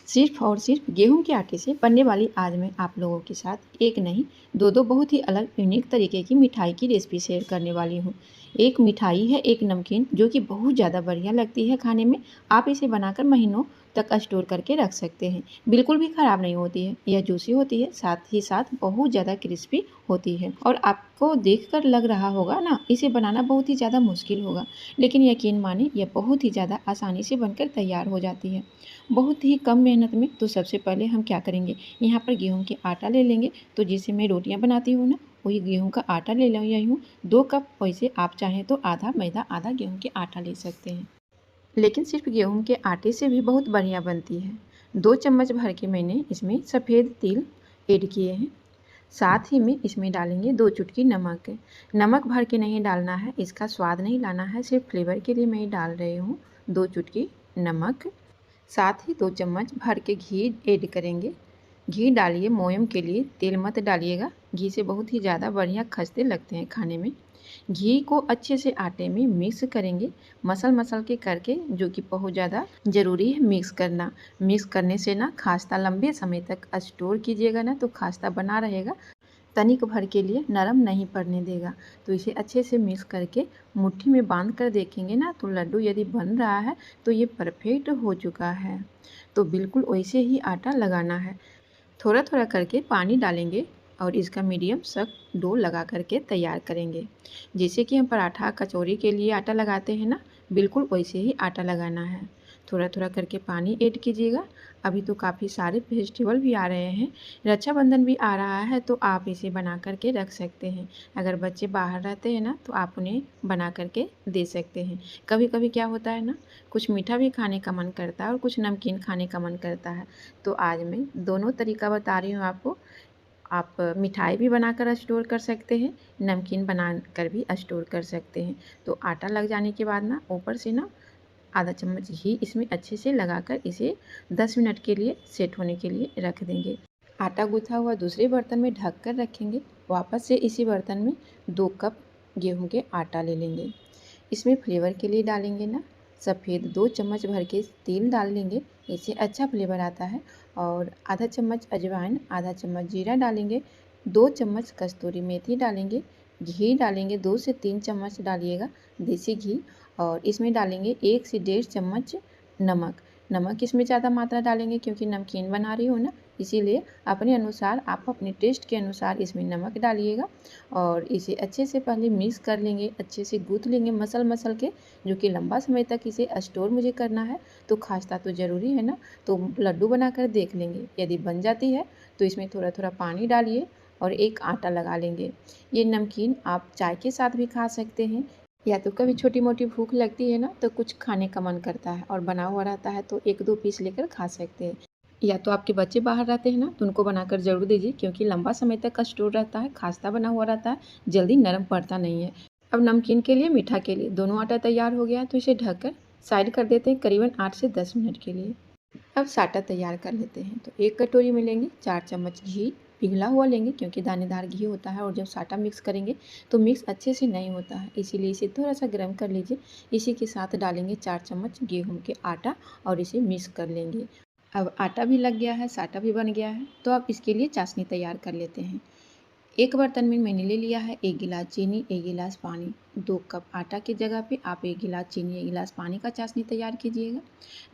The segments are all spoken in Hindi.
सिर्फ और सिर्फ गेहूं के आटे से बनने वाली आज मैं आप लोगों के साथ एक नहीं दो बहुत ही अलग यूनिक तरीके की मिठाई की रेसिपी शेयर करने वाली हूँ। एक मिठाई है, एक नमकीन, जो कि बहुत ज़्यादा बढ़िया लगती है खाने में। आप इसे बनाकर महीनों तक स्टोर करके रख सकते हैं, बिल्कुल भी ख़राब नहीं होती है। यह जूसी होती है, साथ ही साथ बहुत ज़्यादा क्रिस्पी होती है। और आपको देखकर लग रहा होगा ना, इसे बनाना बहुत ही ज़्यादा मुश्किल होगा, लेकिन यकीन माने यह बहुत ही ज़्यादा आसानी से बनकर तैयार हो जाती है, बहुत ही कम मेहनत में। तो सबसे पहले हम क्या करेंगे, यहाँ पर गेहूं के आटा ले लेंगे। तो जिसे मैं रोटियां बनाती हूँ ना, वही गेहूं का आटा ले रही हूँ, 2 कप। वैसे आप चाहें तो आधा मैदा आधा गेहूं के आटा ले सकते हैं, लेकिन सिर्फ गेहूं के आटे से भी बहुत बढ़िया बनती है। 2 चम्मच भर के मैंने इसमें सफ़ेद तिल ऐड किए हैं। साथ ही में इसमें डालेंगे 2 चुटकी नमक। नमक भर के नहीं डालना है, इसका स्वाद नहीं लाना है, सिर्फ फ्लेवर के लिए मैं डाल रही हूँ 2 चुटकी नमक। साथ ही 2 चम्मच भर के घी ऐड करेंगे। घी डालिए मोयम के लिए, तेल मत डालिएगा। घी से बहुत ही ज़्यादा बढ़िया खस्ते लगते हैं खाने में। घी को अच्छे से आटे में मिक्स करेंगे, मसल मसल के करके, जो कि बहुत ज़्यादा ज़रूरी है मिक्स करना। मिक्स करने से ना खास्ता लंबे समय तक स्टोर कीजिएगा ना, तो खास्ता बना रहेगा, तनिक भर के लिए नरम नहीं पड़ने देगा। तो इसे अच्छे से मिक्स करके मुट्ठी में बांध कर देखेंगे ना, तो लड्डू यदि बन रहा है तो ये परफेक्ट हो चुका है। तो बिल्कुल वैसे ही आटा लगाना है। थोड़ा थोड़ा करके पानी डालेंगे और इसका मीडियम सख्त डो लगा करके तैयार करेंगे। जैसे कि हम पराठा कचौरी के लिए आटा लगाते हैं ना, बिल्कुल वैसे ही आटा लगाना है। थोड़ा थोड़ा करके पानी ऐड कीजिएगा। अभी तो काफ़ी सारे फेस्टिवल भी आ रहे हैं, रक्षाबंधन भी आ रहा है, तो आप इसे बना करके रख सकते हैं। अगर बच्चे बाहर रहते हैं ना, तो आप उन्हें बना करके दे सकते हैं। कभी कभी क्या होता है ना, कुछ मीठा भी खाने का मन करता है और कुछ नमकीन खाने का मन करता है। तो आज मैं दोनों तरीका बता रही हूँ आपको। आप मिठाई भी बनाकर स्टोर कर सकते हैं, नमकीन बनाकर भी स्टोर कर सकते हैं। तो आटा लग जाने के बाद ना, ऊपर से ना आधा चम्मच घी इसमें अच्छे से लगाकर इसे 10 मिनट के लिए सेट होने के लिए रख देंगे। आटा गूँथा हुआ दूसरे बर्तन में ढक कर रखेंगे। वापस से इसी बर्तन में 2 कप गेहूं के आटा ले लेंगे। इसमें फ्लेवर के लिए डालेंगे ना, सफ़ेद 2 चम्मच भर के तेल डाल लेंगे, इससे अच्छा फ्लेवर आता है। और आधा चम्मच अजवाइन, आधा चम्मच जीरा डालेंगे, 2 चम्मच कस्तूरी मेथी डालेंगे। घी डालेंगे, 2 से 3 चम्मच डालिएगा देसी घी। और इसमें डालेंगे 1 से 1.5 चम्मच नमक। नमक इसमें ज़्यादा मात्रा डालेंगे क्योंकि नमकीन बना रही हूँ ना, इसीलिए अपने अनुसार, आप अपने टेस्ट के अनुसार इसमें नमक डालिएगा। और इसे अच्छे से पहले मिक्स कर लेंगे, अच्छे से गूँथ लेंगे मसल मसल के, जो कि लंबा समय तक इसे स्टोर मुझे करना है। तो खास्ता तो ज़रूरी है ना, तो लड्डू बनाकर देख लेंगे। यदि बन जाती है तो इसमें थोड़ा थोड़ा पानी डालिए और एक आटा लगा लेंगे। ये नमकीन आप चाय के साथ भी खा सकते हैं, या तो कभी छोटी मोटी भूख लगती है ना, तो कुछ खाने का मन करता है और बना हुआ रहता है, तो 1-2 पीस लेकर खा सकते हैं। या तो आपके बच्चे बाहर रहते हैं ना, तो उनको बनाकर ज़रूर दीजिए, क्योंकि लंबा समय तक का स्टोर रहता है, खास्ता बना हुआ रहता है, जल्दी नरम पड़ता नहीं है। अब नमकीन के लिए, मीठा के लिए दोनों आटा तैयार हो गया है, तो इसे ढककर साइड कर देते हैं करीबन 8 से 10 मिनट के लिए। अब साटा तैयार कर लेते हैं। तो एक कटोरी में लेंगे 4 चम्मच घी, पिघला हुआ लेंगे, क्योंकि दानेदार घी होता है और जब साटा मिक्स करेंगे तो मिक्स अच्छे से नहीं होता है, इसीलिए इसे थोड़ा सा गर्म कर लीजिए। इसी के साथ डालेंगे 4 चम्मच गेहूं के आटा और इसे मिक्स कर लेंगे। अब आटा भी लग गया है, साटा भी बन गया है, तो अब इसके लिए चाशनी तैयार कर लेते हैं। एक बर्तन में मैंने ले लिया है 1 गिलास चीनी, 1 गिलास पानी। 2 कप आटा की जगह पे आप 1 गिलास चीनी, 1 गिलास पानी का चाशनी तैयार कीजिएगा।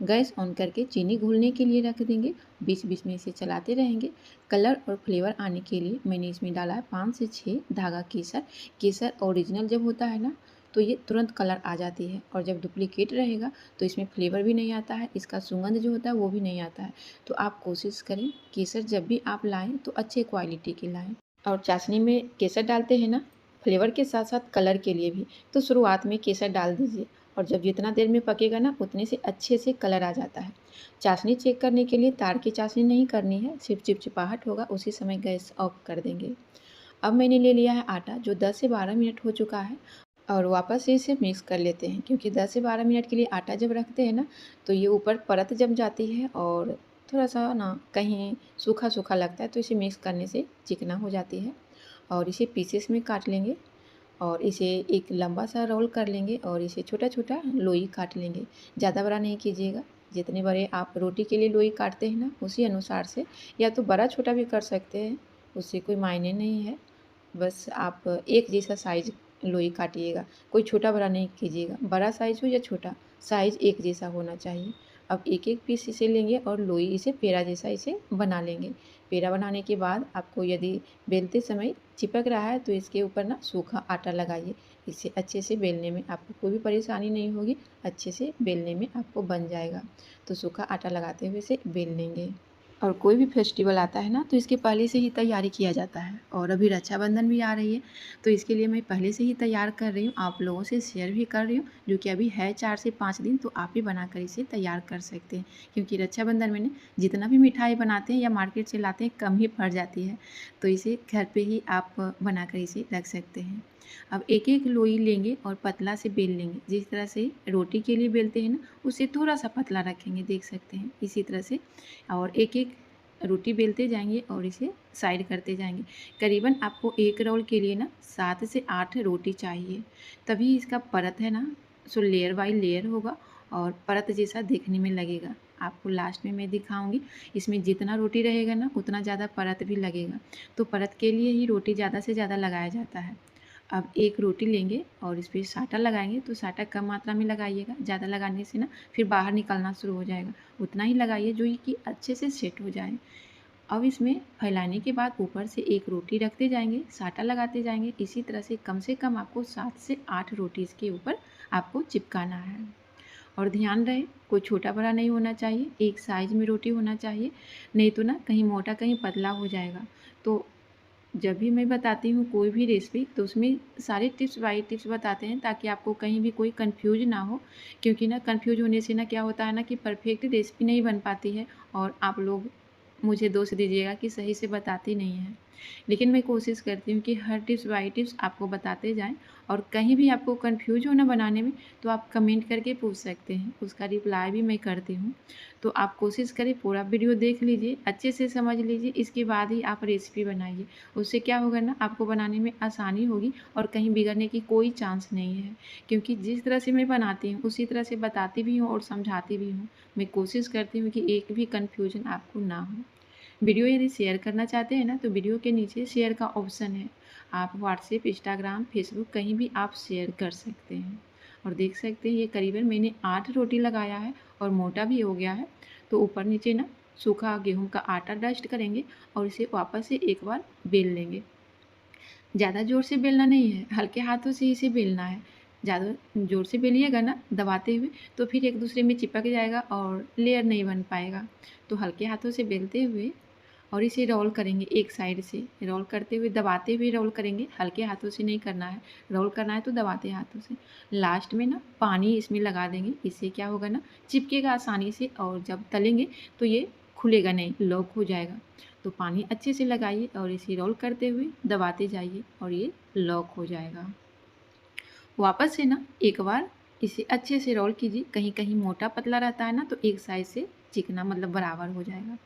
गैस ऑन करके चीनी घुलने के लिए रख देंगे, बीच बीच में इसे चलाते रहेंगे। कलर और फ्लेवर आने के लिए मैंने इसमें डाला है 5 से 6 धागा केसर। केसर ओरिजिनल जब होता है ना, तो ये तुरंत कलर आ जाती है, और जब डुप्लीकेट रहेगा तो इसमें फ्लेवर भी नहीं आता है, इसका सुगंध जो होता है वो भी नहीं आता है। तो आप कोशिश करें केसर जब भी आप लाएँ तो अच्छे क्वालिटी की लाएँ। और चाशनी में केसर डालते हैं ना, फ्लेवर के साथ साथ कलर के लिए भी, तो शुरुआत में केसर डाल दीजिए, और जब जितना देर में पकेगा ना, उतने से अच्छे से कलर आ जाता है। चाशनी चेक करने के लिए तार की चाशनी नहीं करनी है, सिर्फ चिपचिपाहट होगा, उसी समय गैस ऑफ कर देंगे। अब मैंने ले लिया है आटा, जो 10 से 12 मिनट हो चुका है, और वापस से इसे मिक्स कर लेते हैं, क्योंकि 10 से 12 मिनट के लिए आटा जब रखते हैं ना, तो ये ऊपर परत जम जाती है और थोड़ा सा ना कहीं सूखा सूखा लगता है, तो इसे मिक्स करने से चिकना हो जाती है। और इसे पीसेस में काट लेंगे, और इसे एक लंबा सा रोल कर लेंगे, और इसे छोटा छोटा लोई काट लेंगे, ज़्यादा बड़ा नहीं कीजिएगा, जितने बड़े आप रोटी के लिए लोई काटते हैं ना, उसी अनुसार से, या तो बड़ा छोटा भी कर सकते हैं, उससे कोई मायने नहीं है। बस आप एक जैसा साइज़ लोई काटिएगा, कोई छोटा बड़ा नहीं कीजिएगा, बड़ा साइज़ हो या छोटा, साइज़ एक जैसा होना चाहिए। अब एक-एक पीस इसे लेंगे और लोई इसे पेड़ा जैसा इसे बना लेंगे। पेड़ा बनाने के बाद आपको यदि बेलते समय चिपक रहा है तो इसके ऊपर ना सूखा आटा लगाइए। इससे अच्छे से बेलने में आपको कोई भी परेशानी नहीं होगी, अच्छे से बेलने में आपको बन जाएगा। तो सूखा आटा लगाते हुए इसे बेल लेंगे। और कोई भी फेस्टिवल आता है ना, तो इसके पहले से ही तैयारी किया जाता है। और अभी रक्षाबंधन भी आ रही है, तो इसके लिए मैं पहले से ही तैयार कर रही हूँ, आप लोगों से शेयर भी कर रही हूँ, जो कि अभी है 4 से 5 दिन, तो आप भी बनाकर इसे तैयार कर सकते हैं। क्योंकि रक्षाबंधन में ना जितना भी मिठाई बनाते हैं या मार्केट से लाते हैं, कम ही पड़ जाती है, तो इसे घर पे ही आप बनाकर इसे रख सकते हैं। अब एक-एक लोई लेंगे और पतला से बेल लेंगे। जिस तरह से रोटी के लिए बेलते हैं ना, उससे थोड़ा-सा पतला रखेंगे, देख सकते हैं, इसी तरह से। और एक-एक रोटी बेलते जाएंगे और इसे साइड करते जाएंगे। करीबन आपको एक रोल के लिए ना 7 से 8 रोटी चाहिए, तभी इसका परत है ना सो लेयर बाय लेयर होगा और परत जैसा देखने में लगेगा। आपको लास्ट में मैं दिखाऊंगी, इसमें जितना रोटी रहेगा ना उतना ज़्यादा परत भी लगेगा, तो परत के लिए ही रोटी ज़्यादा से ज़्यादा लगाया जाता है। अब एक रोटी लेंगे और इस पर साटा लगाएंगे, तो साटा कम मात्रा में लगाइएगा, ज़्यादा लगाने से ना फिर बाहर निकलना शुरू हो जाएगा। उतना ही लगाइए जो कि अच्छे से सेट हो जाए। अब इसमें फैलाने के बाद ऊपर से एक रोटी रखते जाएंगे, साटा लगाते जाएंगे। इसी तरह से कम आपको 7 से 8 रोटी इसके ऊपर आपको चिपकाना है। और ध्यान रहे कोई छोटा बड़ा नहीं होना चाहिए, एक साइज में रोटी होना चाहिए, नहीं तो ना कहीं मोटा कहीं पतला हो जाएगा। तो जब भी मैं बताती हूँ कोई भी रेसिपी, तो उसमें सारे टिप्स बाय टिप्स बताते हैं, ताकि आपको कहीं भी कोई कंफ्यूज ना हो। क्योंकि ना कंफ्यूज होने से ना क्या होता है ना कि परफेक्ट रेसिपी नहीं बन पाती है, और आप लोग मुझे दोष दीजिएगा कि सही से बताती नहीं हैं। लेकिन मैं कोशिश करती हूँ कि हर टिप्स बाय टिप्स आपको बताते जाएँ। और कहीं भी आपको कंफ्यूज हो ना बनाने में, तो आप कमेंट करके पूछ सकते हैं, उसका रिप्लाई भी मैं करती हूँ। तो आप कोशिश करें पूरा वीडियो देख लीजिए, अच्छे से समझ लीजिए, इसके बाद ही आप रेसिपी बनाइए। उससे क्या होगा ना, आपको बनाने में आसानी होगी और कहीं बिगड़ने की कोई चांस नहीं है। क्योंकि जिस तरह से मैं बनाती हूँ उसी तरह से बताती भी हूँ और समझाती भी हूँ। मैं कोशिश करती हूँ कि एक भी कन्फ्यूजन आपको ना हो। वीडियो यदि शेयर करना चाहते हैं ना, तो वीडियो के नीचे शेयर का ऑप्शन है, आप व्हाट्सएप, इंस्टाग्राम, फेसबुक कहीं भी आप शेयर कर सकते हैं। और देख सकते हैं ये करीबन मैंने 8 रोटी लगाया है और मोटा भी हो गया है। तो ऊपर नीचे ना सूखा गेहूं का आटा डस्ट करेंगे और इसे वापस से एक बार बेल लेंगे। ज़्यादा ज़ोर से बेलना नहीं है, हल्के हाथों से इसे बेलना है। ज़्यादा ज़ोर से बेलिएगा ना दबाते हुए, तो फिर एक दूसरे में चिपक जाएगा और लेयर नहीं बन पाएगा। तो हल्के हाथों से बेलते हुए और इसे रोल करेंगे, एक साइड से रोल करते हुए, दबाते हुए रोल करेंगे, हल्के हाथों से नहीं करना है। रोल करना है तो दबाते हाथों से। लास्ट में ना पानी इसमें लगा देंगे, इससे क्या होगा ना, चिपकेगा आसानी से, और जब तलेंगे तो ये खुलेगा नहीं, लॉक हो जाएगा। तो पानी अच्छे से लगाइए और इसे रोल करते हुए दबाते जाइए और ये लॉक हो जाएगा। वापस से ना एक बार इसे अच्छे से रोल कीजिए, कहीं कहीं मोटा पतला रहता है ना, तो एक साइड से चिकना मतलब बराबर हो जाएगा।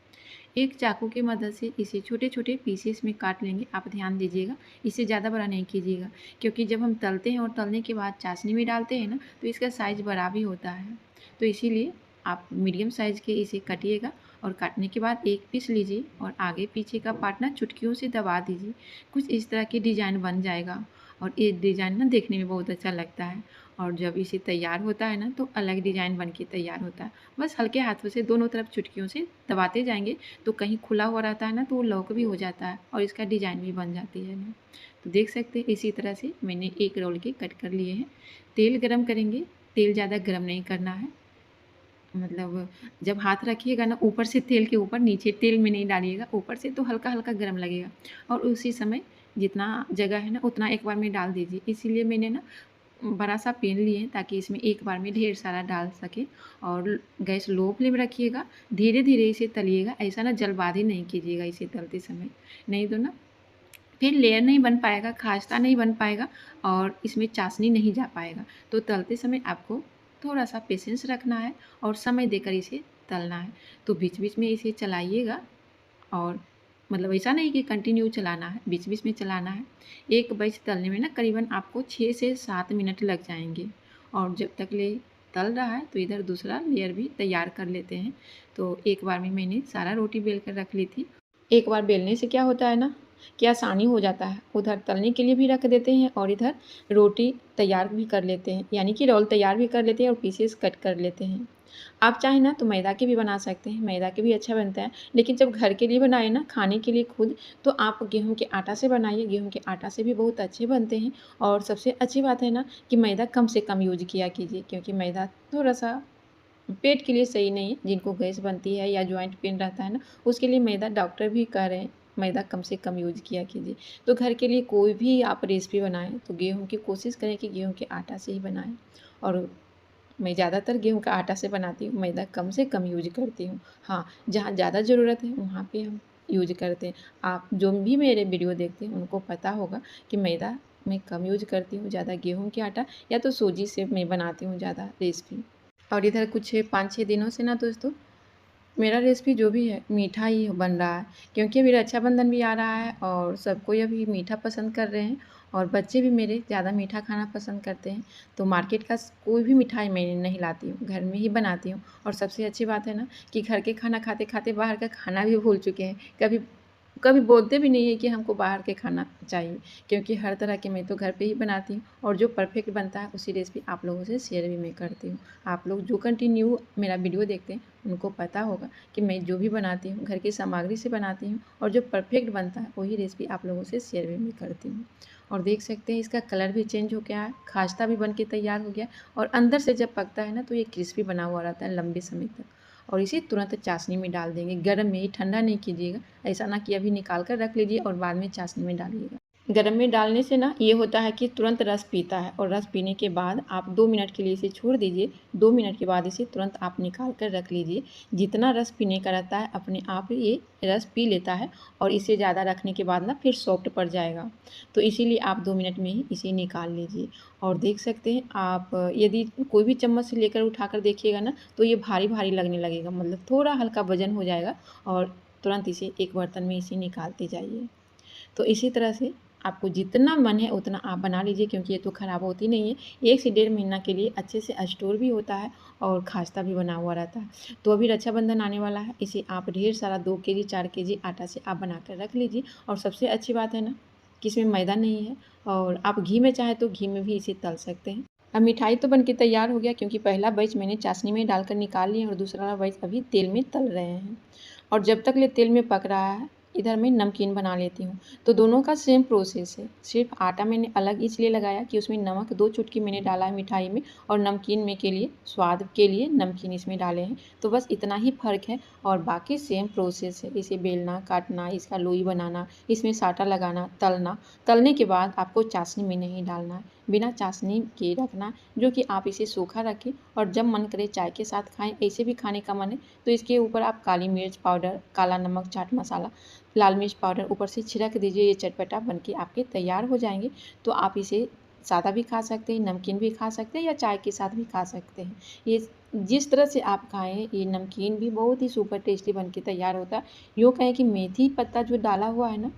एक चाकू की मदद से इसे छोटे छोटे पीसेस में काट लेंगे। आप ध्यान दीजिएगा, इसे ज़्यादा बड़ा नहीं कीजिएगा, क्योंकि जब हम तलते हैं और तलने के बाद चाशनी में डालते हैं ना, तो इसका साइज़ बड़ा भी होता है। तो इसीलिए आप मीडियम साइज़ के इसे काटिएगा। और काटने के बाद एक पीस लीजिए और आगे पीछे का पार्ट ना चुटकियों से दबा दीजिए, कुछ इस तरह की डिज़ाइन बन जाएगा। और ये डिज़ाइन ना देखने में बहुत अच्छा लगता है, और जब इसे तैयार होता है ना, तो अलग डिज़ाइन बन के तैयार होता है। बस हल्के हाथों से दोनों तरफ चुटकियों से दबाते जाएंगे, तो कहीं खुला हुआ रहता है ना, तो वो लॉक भी हो जाता है और इसका डिज़ाइन भी बन जाती है ना। तो देख सकते हैं इसी तरह से मैंने एक रोल के कट कर लिए हैं। तेल गरम करेंगे, तेल ज़्यादा गरम नहीं करना है, मतलब जब हाथ रखिएगा ना ऊपर से तेल के ऊपर, नीचे तेल में नहीं डालिएगा, ऊपर से तो हल्का हल्का गरम लगेगा। और उसी समय जितना जगह है ना उतना एक बार में डाल दीजिए। इसीलिए मैंने ना बड़ा सा पेन लिए हैं, ताकि इसमें एक बार में ढेर सारा डाल सके। और गैस लो फ्लेम रखिएगा, धीरे धीरे इसे तलिएगा, ऐसा ना जल्दबाजी नहीं कीजिएगा इसे तलते समय, नहीं तो ना फिर लेयर नहीं बन पाएगा, खास्ता नहीं बन पाएगा और इसमें चाशनी नहीं जा पाएगा। तो तलते समय आपको थोड़ा सा पेशेंस रखना है और समय देकर इसे तलना है। तो बीच बीच में इसे चलाइएगा, और मतलब ऐसा नहीं कि कंटिन्यू चलाना है, बीच बीच में चलाना है। एक बैच तलने में ना करीबन आपको 6 से 7 मिनट लग जाएंगे। और जब तक ले तल रहा है तो इधर दूसरा लेयर भी तैयार कर लेते हैं। तो एक बार में मैंने सारा रोटी बेल कर रख ली थी। एक बार बेलने से क्या होता है ना कि आसानी हो जाता है, उधर तलने के लिए भी रख देते हैं और इधर रोटी तैयार भी कर लेते हैं, यानी कि रोल तैयार भी कर लेते हैं और पीसेस कट कर लेते हैं। आप चाहें ना तो मैदा के भी बना सकते हैं, मैदा के भी अच्छा बनता है, लेकिन जब घर के लिए बनाए ना खाने के लिए खुद, तो आप गेहूँ के आटा से बनाइए, गेहूँ के आटा से भी बहुत अच्छे बनते हैं। और सबसे अच्छी बात है ना कि मैदा कम से कम यूज़ किया कीजिए, क्योंकि मैदा थोड़ा-सा पेट के लिए सही नहीं है। जिनको गैस बनती है या जॉइंट पेन रहता है ना, उसके लिए मैदा डॉक्टर भी कह रहे हैं मैदा कम से कम यूज़ किया कीजिए। तो घर के लिए कोई भी आप रेसिपी बनाएँ तो गेहूँ की कोशिश करें कि गेहूँ के आटा से ही बनाएँ। और मैं ज़्यादातर गेहूँ का आटा से बनाती हूँ, मैदा कम से कम यूज़ करती हूँ। हाँ, जहाँ ज़्यादा ज़रूरत है वहाँ पे हम यूज़ करते हैं। आप जो भी मेरे वीडियो देखते हैं उनको पता होगा कि मैदा मैं कम यूज़ करती हूँ, ज़्यादा गेहूँ के आटा या तो सूजी से मैं बनाती हूँ ज़्यादा रेसिपी। और इधर कुछ 5-6 दिनों से ना दोस्तों, मेरा रेसिपी जो भी है मीठा ही बन रहा है, क्योंकि अभी रक्षाबंधन भी आ रहा है और सब कोई अभी मीठा पसंद कर रहे हैं और बच्चे भी मेरे ज़्यादा मीठा खाना पसंद करते हैं। तो मार्केट का कोई भी मिठाई मैं नहीं लाती हूँ, घर में ही बनाती हूँ। और सबसे अच्छी बात है ना कि घर के खाना खाते-खाते बाहर का खाना भी भूल चुके हैं। कभी कभी बोलते भी नहीं है कि हमको बाहर के खाना चाहिए, क्योंकि हर तरह के मैं तो घर पे ही बनाती हूँ और जो परफेक्ट बनता है उसी रेसिपी आप लोगों से शेयर भी मैं करती हूँ। आप लोग जो कंटिन्यू मेरा वीडियो देखते हैं उनको पता होगा कि मैं जो भी बनाती हूँ घर की सामग्री से बनाती हूँ और जो परफेक्ट बनता है वही रेसिपी आप लोगों से शेयर भी मैं करती हूँ। और देख सकते हैं इसका कलर भी चेंज हो गया है, खास्ता भी बन के तैयार हो गया और अंदर से जब पकता है ना तो ये क्रिस्पी बना हुआ रहता है लंबे समय तक। और इसे तुरंत चाशनी में डाल देंगे, गर्म में ही, ठंडा नहीं कीजिएगा। ऐसा ना कि अभी निकाल कर रख लीजिए और बाद में चाशनी में डालिएगा। गरम में डालने से ना ये होता है कि तुरंत रस पीता है और रस पीने के बाद आप 2 मिनट के लिए इसे छोड़ दीजिए। 2 मिनट के बाद इसे तुरंत आप निकाल कर रख लीजिए। जितना रस पीने का रहता है अपने आप ये रस पी लेता है और इसे ज़्यादा रखने के बाद ना फिर सॉफ्ट पड़ जाएगा। तो इसीलिए आप 2 मिनट में ही इसे निकाल लीजिए। और देख सकते हैं आप, यदि कोई भी चम्मच से लेकर उठाकर देखिएगा ना तो ये भारी-भारी लगने लगेगा, मतलब थोड़ा हल्का वज़न हो जाएगा और तुरंत इसे एक बर्तन में इसे निकालते जाइए। तो इसी तरह से आपको जितना मन है उतना आप बना लीजिए, क्योंकि ये तो ख़राब होती नहीं है। 1 से डेढ़ महीना के लिए अच्छे से स्टोर भी होता है और खास्ता भी बना हुआ रहता है। तो अभी रक्षाबंधन आने वाला है, इसे आप ढेर सारा 2 केजी 4 केजी आटा से आप बना कर रख लीजिए। और सबसे अच्छी बात है ना कि इसमें मैदा नहीं है और आप घी में चाहें तो घी में भी इसे तल सकते हैं। अब मिठाई तो बन के तैयार हो गया, क्योंकि पहला बैच मैंने चाशनी में डालकर निकाल लिया और दूसरा बैच अभी तेल में तल रहे हैं। और जब तक ये तेल में पक रहा है इधर मैं नमकीन बना लेती हूँ। तो दोनों का सेम प्रोसेस है, सिर्फ आटा मैंने अलग इसलिए लगाया कि उसमें नमक 2 चुटकी मैंने डाला है मिठाई में और नमकीन में के लिए स्वाद के लिए नमकीन इसमें डाले हैं। तो बस इतना ही फ़र्क है और बाकी सेम प्रोसेस है। इसे बेलना, काटना, इसका लोई बनाना, इसमें साटा लगाना, तलना। तलने के बाद आपको चाशनी में नहीं डालना है, बिना चाशनी के रखना, जो कि आप इसे सूखा रखें और जब मन करे चाय के साथ खाएँ। ऐसे भी खाने का मन है तो इसके ऊपर आप काली मिर्च पाउडर, काला नमक, चाट मसाला, लाल मिर्च पाउडर ऊपर से छिड़क दीजिए। ये चटपटा बनके आपके तैयार हो जाएँगे। तो आप इसे सादा भी खा सकते हैं, नमकीन भी खा सकते हैं या चाय के साथ भी खा सकते हैं। ये जिस तरह से आप खाएँ, ये नमकीन भी बहुत ही सुपर टेस्टी बन के तैयार होता है। यूँ कहें कि मेथी पत्ता जो डाला हुआ है ना,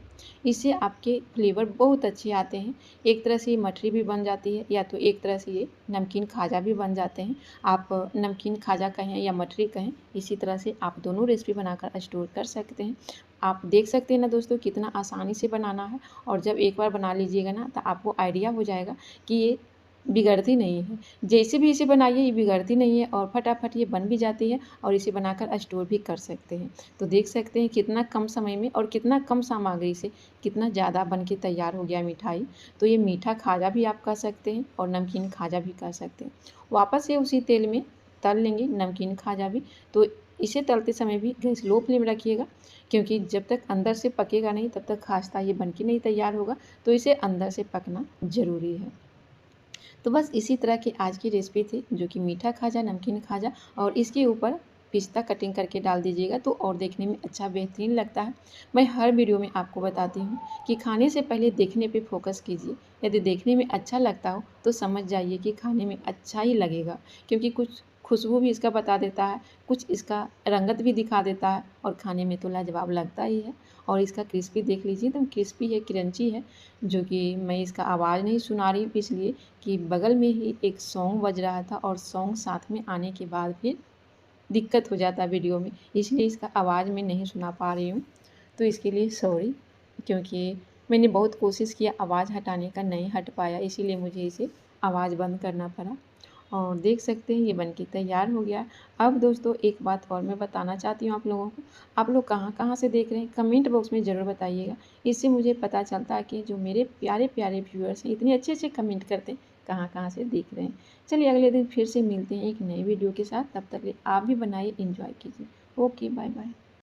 इससे आपके फ्लेवर बहुत अच्छे आते हैं। एक तरह से ये मठरी भी बन जाती है या तो एक तरह से ये नमकीन खाजा भी बन जाते हैं। आप नमकीन खाजा कहें या मठरी कहें, इसी तरह से आप दोनों रेसिपी बनाकर स्टोर कर सकते हैं। आप देख सकते हैं ना दोस्तों कितना आसानी से बनाना है और जब एक बार बना लीजिएगा ना तो आपको आइडिया हो जाएगा कि ये बिगड़ती नहीं है। जैसे भी इसे बनाइए ये बिगड़ती नहीं है और फटाफट ये बन भी जाती है और इसे बनाकर स्टोर भी कर सकते हैं। तो देख सकते हैं कितना कम समय में और कितना कम सामग्री से कितना ज़्यादा बन के तैयार हो गया मिठाई। तो ये मीठा खाजा भी आप कह सकते हैं और नमकीन खाजा भी कह सकते हैं। वापस से उसी तेल में तल लेंगे नमकीन खाजा भी। तो इसे तलते समय भी गैस लो फ्लेम रखिएगा, क्योंकि जब तक अंदर से पकेगा नहीं तब तक खास्ता ये बन के नहीं तैयार होगा। तो इसे अंदर से पकना ज़रूरी है। तो बस इसी तरह की आज की रेसिपी थी, जो कि मीठा खाजा, नमकीन खाजा और इसके ऊपर पिस्ता कटिंग करके डाल दीजिएगा तो और देखने में अच्छा बेहतरीन लगता है। मैं हर वीडियो में आपको बताती हूँ कि खाने से पहले देखने पे फोकस कीजिए। यदि देखने में अच्छा लगता हो तो समझ जाइए कि खाने में अच्छा ही लगेगा, क्योंकि कुछ खुशबू भी इसका बता देता है, कुछ इसका रंगत भी दिखा देता है और खाने में तो लाजवाब लगता ही है। और इसका क्रिस्पी देख लीजिए, एकदम क्रिस्पी है, क्रंची है, जो कि मैं इसका आवाज़ नहीं सुना रही हूँ इसलिए कि बगल में ही एक सॉन्ग बज रहा था और सॉन्ग साथ में आने के बाद फिर दिक्कत हो जाता है वीडियो में, इसलिए इसका आवाज़ मैं नहीं सुना पा रही हूँ। तो इसके लिए सॉरी, क्योंकि मैंने बहुत कोशिश किया आवाज़ हटाने का, नहीं हट पाया, इसीलिए मुझे इसे आवाज़ बंद करना पड़ा। और देख सकते हैं ये बनके तैयार हो गया। अब दोस्तों एक बात और मैं बताना चाहती हूँ आप लोगों को, आप लोग कहाँ-कहाँ से देख रहे हैं कमेंट बॉक्स में ज़रूर बताइएगा। इससे मुझे पता चलता है कि जो मेरे प्यारे-प्यारे व्यूअर्स हैं इतने अच्छे-अच्छे कमेंट करते हैं, कहाँ-कहाँ से देख रहे हैं। चलिए अगले दिन फिर से मिलते हैं एक नई वीडियो के साथ, तब तक के लिए आप भी बनाइए, एंजॉय कीजिए। Okay, bye bye.